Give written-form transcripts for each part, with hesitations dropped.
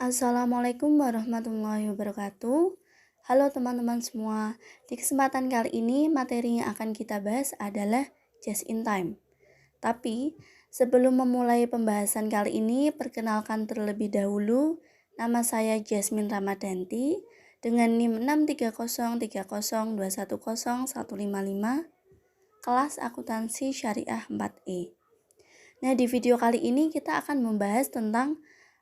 Assalamualaikum warahmatullahi wabarakatuh. Halo teman-teman semua. Di kesempatan kali ini materi yang akan kita bahas adalah just in time. Tapi sebelum memulai pembahasan kali ini, perkenalkan terlebih dahulu. Nama saya Jasmine Ramadanti dengan NIM 63030210155, kelas akuntansi syariah 4E. Nah, di video kali ini kita akan membahas tentang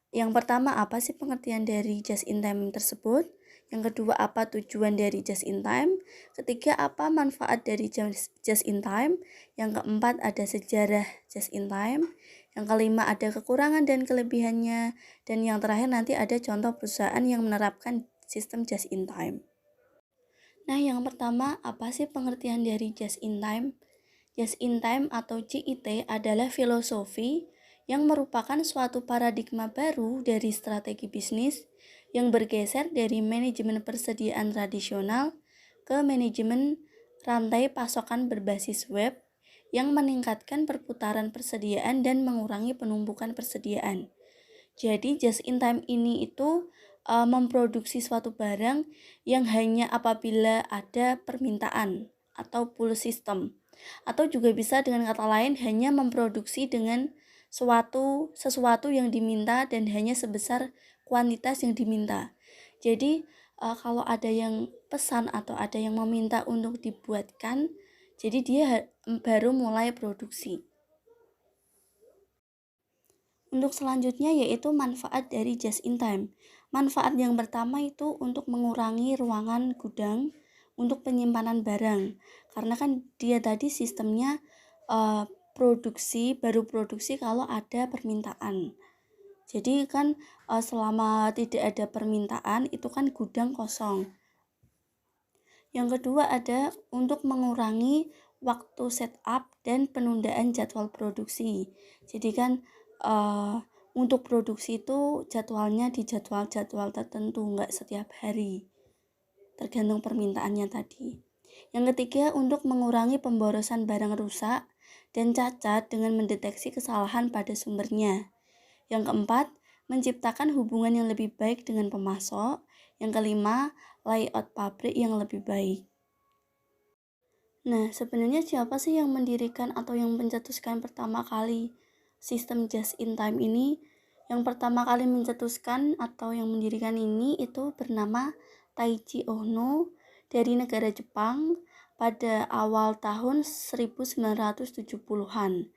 yang pertama, apa sih pengertian dari just in time tersebut? Yang kedua, apa tujuan dari just in time? Ketiga, apa manfaat dari just in time? Yang keempat, ada sejarah just in time. Yang kelima, ada kekurangan dan kelebihannya. Dan yang terakhir nanti ada contoh perusahaan yang menerapkan sistem just in time. Nah, yang pertama, apa sih pengertian dari just in time? Just in time atau JIT adalah filosofi yang merupakan suatu paradigma baru dari strategi bisnis yang bergeser dari manajemen persediaan tradisional ke manajemen rantai pasokan berbasis web yang meningkatkan perputaran persediaan dan mengurangi penumpukan persediaan. Jadi just in time ini itu memproduksi suatu barang yang hanya apabila ada permintaan atau pull system, atau juga bisa dengan kata lain hanya memproduksi dengan sesuatu yang diminta dan hanya sebesar kuantitas yang diminta. Jadi kalau ada yang pesan atau ada yang meminta untuk dibuatkan, jadi dia baru mulai produksi. Untuk selanjutnya yaitu manfaat dari just in time. Manfaat yang pertama itu untuk mengurangi ruangan gudang untuk penyimpanan barang. Karena kan dia tadi sistemnya baru produksi kalau ada permintaan. Jadi kan selama tidak ada permintaan itu kan gudang kosong. Yang kedua ada untuk mengurangi waktu setup dan penundaan jadwal produksi. Jadi kan untuk produksi itu jadwalnya di jadwal tertentu, nggak setiap hari, tergantung permintaannya tadi. Yang ketiga, untuk mengurangi pemborosan barang rusak dan cacat dengan mendeteksi kesalahan pada sumbernya. Yang keempat, menciptakan hubungan yang lebih baik dengan pemasok. Yang kelima, layout pabrik yang lebih baik. Nah, sebenarnya siapa sih yang mendirikan atau yang mencetuskan pertama kali sistem just in time ini? Yang pertama kali mencetuskan atau yang mendirikan ini itu bernama Taichi Ohno dari negara Jepang pada awal tahun 1970-an.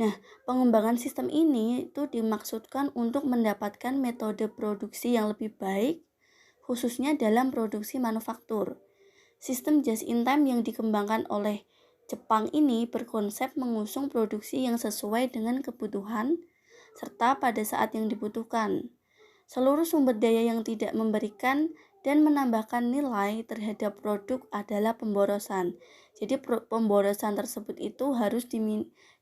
Nah, pengembangan sistem ini itu dimaksudkan untuk mendapatkan metode produksi yang lebih baik, khususnya dalam produksi manufaktur. Sistem just in time yang dikembangkan oleh Jepang ini berkonsep mengusung produksi yang sesuai dengan kebutuhan serta pada saat yang dibutuhkan. Seluruh sumber daya yang tidak memberikan dan menambahkan nilai terhadap produk adalah pemborosan. Jadi pemborosan tersebut itu harus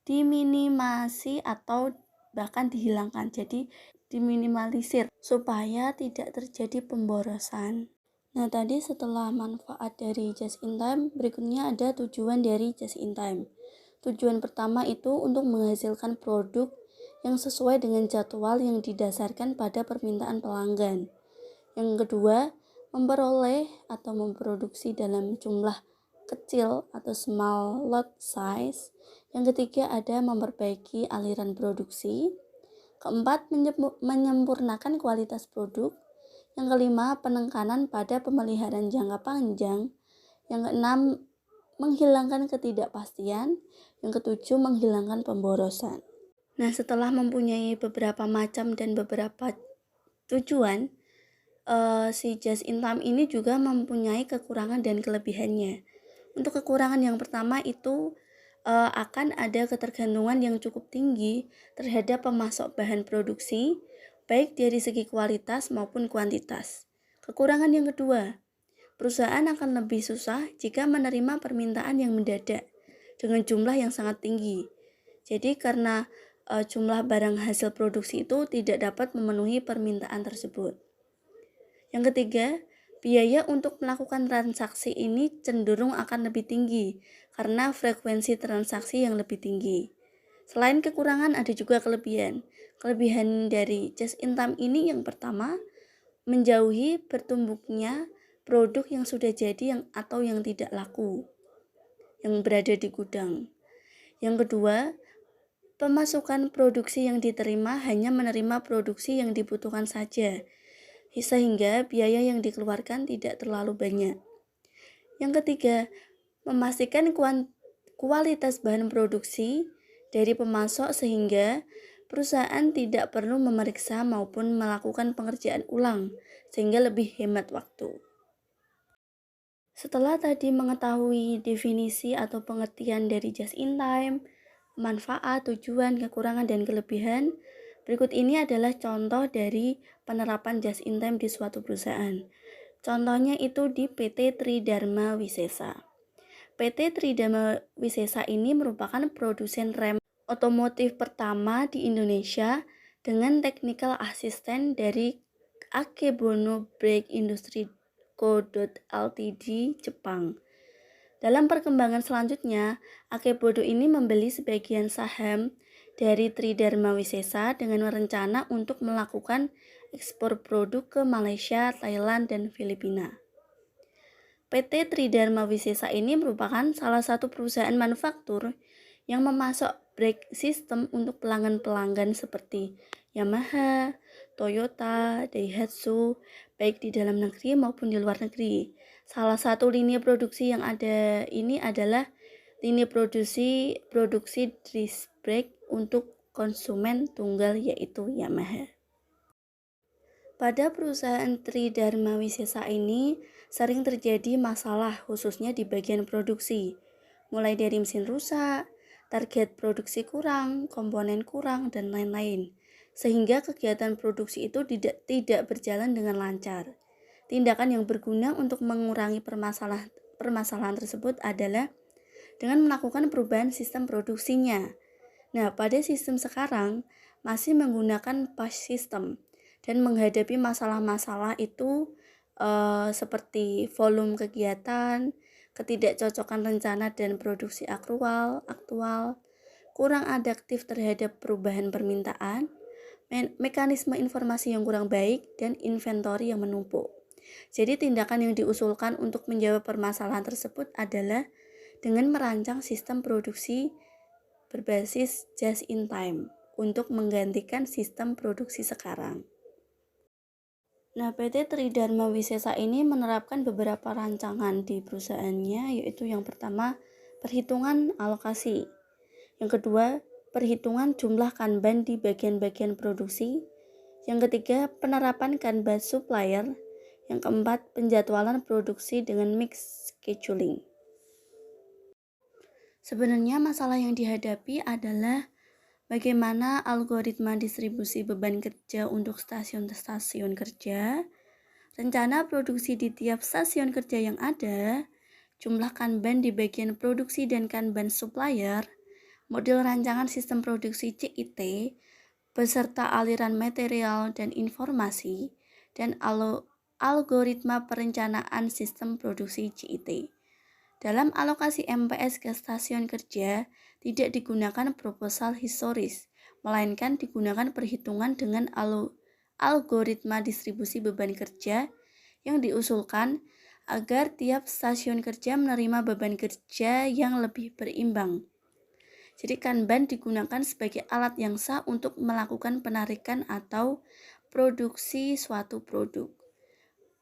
diminimasi atau bahkan dihilangkan. Jadi diminimalisir supaya tidak terjadi pemborosan. Nah, tadi setelah manfaat dari just in time, berikutnya ada tujuan dari just in time. Tujuan pertama itu untuk menghasilkan produk yang sesuai dengan jadwal yang didasarkan pada permintaan pelanggan. Yang kedua, memperoleh atau memproduksi dalam jumlah kecil atau small lot size. Yang ketiga ada memperbaiki aliran produksi. Keempat, menyempurnakan kualitas produk. Yang kelima, penekanan pada pemeliharaan jangka panjang. Yang keenam, menghilangkan ketidakpastian. Yang ketujuh, menghilangkan pemborosan. Nah, setelah mempunyai beberapa macam dan beberapa tujuan, si just in time ini juga mempunyai kekurangan dan kelebihannya. Untuk kekurangan yang pertama itu akan ada ketergantungan yang cukup tinggi terhadap pemasok bahan produksi, baik dari segi kualitas maupun kuantitas. Kekurangan yang kedua, perusahaan akan lebih susah jika menerima permintaan yang mendadak dengan jumlah yang sangat tinggi. Jadi karena jumlah barang hasil produksi itu tidak dapat memenuhi permintaan tersebut. Yang ketiga, biaya untuk melakukan transaksi ini cenderung akan lebih tinggi karena frekuensi transaksi yang lebih tinggi. Selain kekurangan ada juga kelebihan. Kelebihan dari just in time ini yang pertama, menjauhi bertumbuknya produk yang sudah jadi atau yang tidak laku yang berada di gudang. Yang kedua, pemasukan produksi yang diterima hanya menerima produksi yang dibutuhkan saja, sehingga biaya yang dikeluarkan tidak terlalu banyak. Yang ketiga, memastikan kualitas bahan produksi dari pemasok sehingga perusahaan tidak perlu memeriksa maupun melakukan pengerjaan ulang, sehingga lebih hemat waktu. Setelah tadi mengetahui definisi atau pengertian dari just in time, manfaat, tujuan, kekurangan, dan kelebihan, berikut ini adalah contoh dari penerapan just in time di suatu perusahaan. Contohnya itu di PT Tridharma Wisesa. PT Tridharma Wisesa ini merupakan produsen rem otomotif pertama di Indonesia dengan technical assistant dari Akebono Brake Industry Co. Ltd. Jepang. Dalam perkembangan selanjutnya, Akebono ini membeli sebagian saham dari Tridharma Wisesa dengan rencana untuk melakukan ekspor produk ke Malaysia, Thailand, dan Filipina. PT Tridharma Wisesa ini merupakan salah satu perusahaan manufaktur yang memasok brake system untuk pelanggan-pelanggan seperti Yamaha, Toyota, Daihatsu, baik di dalam negeri maupun di luar negeri. Salah satu lini produksi yang ada ini adalah lini produksi disc brake untuk konsumen tunggal yaitu Yamaha. Pada perusahaan Tridharma Wisesa ini sering terjadi masalah khususnya di bagian produksi, mulai dari mesin rusak, target produksi kurang, komponen kurang, dan lain-lain, sehingga kegiatan produksi itu tidak berjalan dengan lancar. Tindakan yang berguna untuk mengurangi permasalahan tersebut adalah dengan melakukan perubahan sistem produksinya. Nah, pada sistem sekarang masih menggunakan push system dan menghadapi masalah-masalah itu seperti volume kegiatan, ketidakcocokan rencana dan produksi aktual, kurang adaptif terhadap perubahan permintaan, mekanisme informasi yang kurang baik, dan inventory yang menumpuk. Jadi tindakan yang diusulkan untuk menjawab permasalahan tersebut adalah dengan merancang sistem produksi berbasis just in time untuk menggantikan sistem produksi sekarang. Nah, PT Tridharma Wisesa ini menerapkan beberapa rancangan di perusahaannya, yaitu yang pertama, perhitungan alokasi. Yang kedua, perhitungan jumlah kanban di bagian-bagian produksi. Yang ketiga, penerapan kanban supplier. Yang keempat, penjadwalan produksi dengan mix scheduling. Sebenarnya masalah yang dihadapi adalah bagaimana algoritma distribusi beban kerja untuk stasiun-stasiun kerja, rencana produksi di tiap stasiun kerja yang ada, jumlah kanban di bagian produksi dan kanban supplier, model rancangan sistem produksi CIT, beserta aliran material dan informasi, dan algoritma perencanaan sistem produksi CIT. Dalam alokasi MPS ke stasiun kerja, tidak digunakan proposal historis, melainkan digunakan perhitungan dengan algoritma distribusi beban kerja yang diusulkan agar tiap stasiun kerja menerima beban kerja yang lebih berimbang. Jadi kanban digunakan sebagai alat yang sah untuk melakukan penarikan atau produksi suatu produk.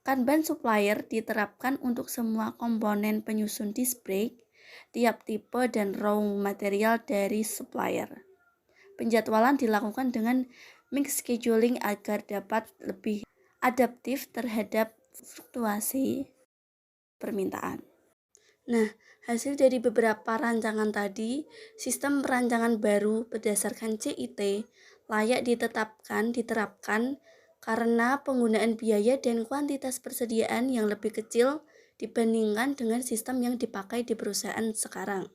Kanban supplier diterapkan untuk semua komponen penyusun disc brake, tiap tipe dan raw material dari supplier. Penjadwalan dilakukan dengan mix scheduling agar dapat lebih adaptif terhadap fluktuasi permintaan. Nah, hasil dari beberapa rancangan tadi, sistem perancangan baru berdasarkan CIT layak diterapkan karena penggunaan biaya dan kuantitas persediaan yang lebih kecil dibandingkan dengan sistem yang dipakai di perusahaan sekarang.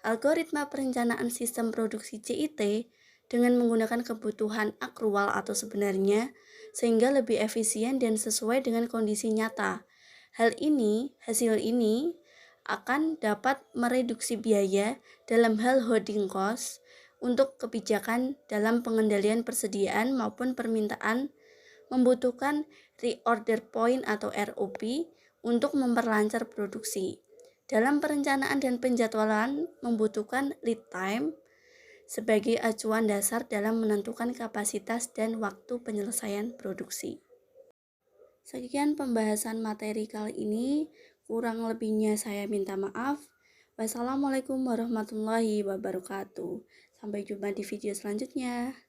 Algoritma perencanaan sistem produksi CIT dengan menggunakan kebutuhan akrual atau sebenarnya sehingga lebih efisien dan sesuai dengan kondisi nyata. Hasil ini akan dapat mereduksi biaya dalam hal holding cost untuk kebijakan dalam pengendalian persediaan maupun permintaan, membutuhkan reorder point atau ROP untuk memperlancar produksi. Dalam perencanaan dan penjadwalan membutuhkan lead time sebagai acuan dasar dalam menentukan kapasitas dan waktu penyelesaian produksi. Sekian pembahasan materi kali ini, kurang lebihnya saya minta maaf. Wassalamualaikum warahmatullahi wabarakatuh. Sampai jumpa di video selanjutnya.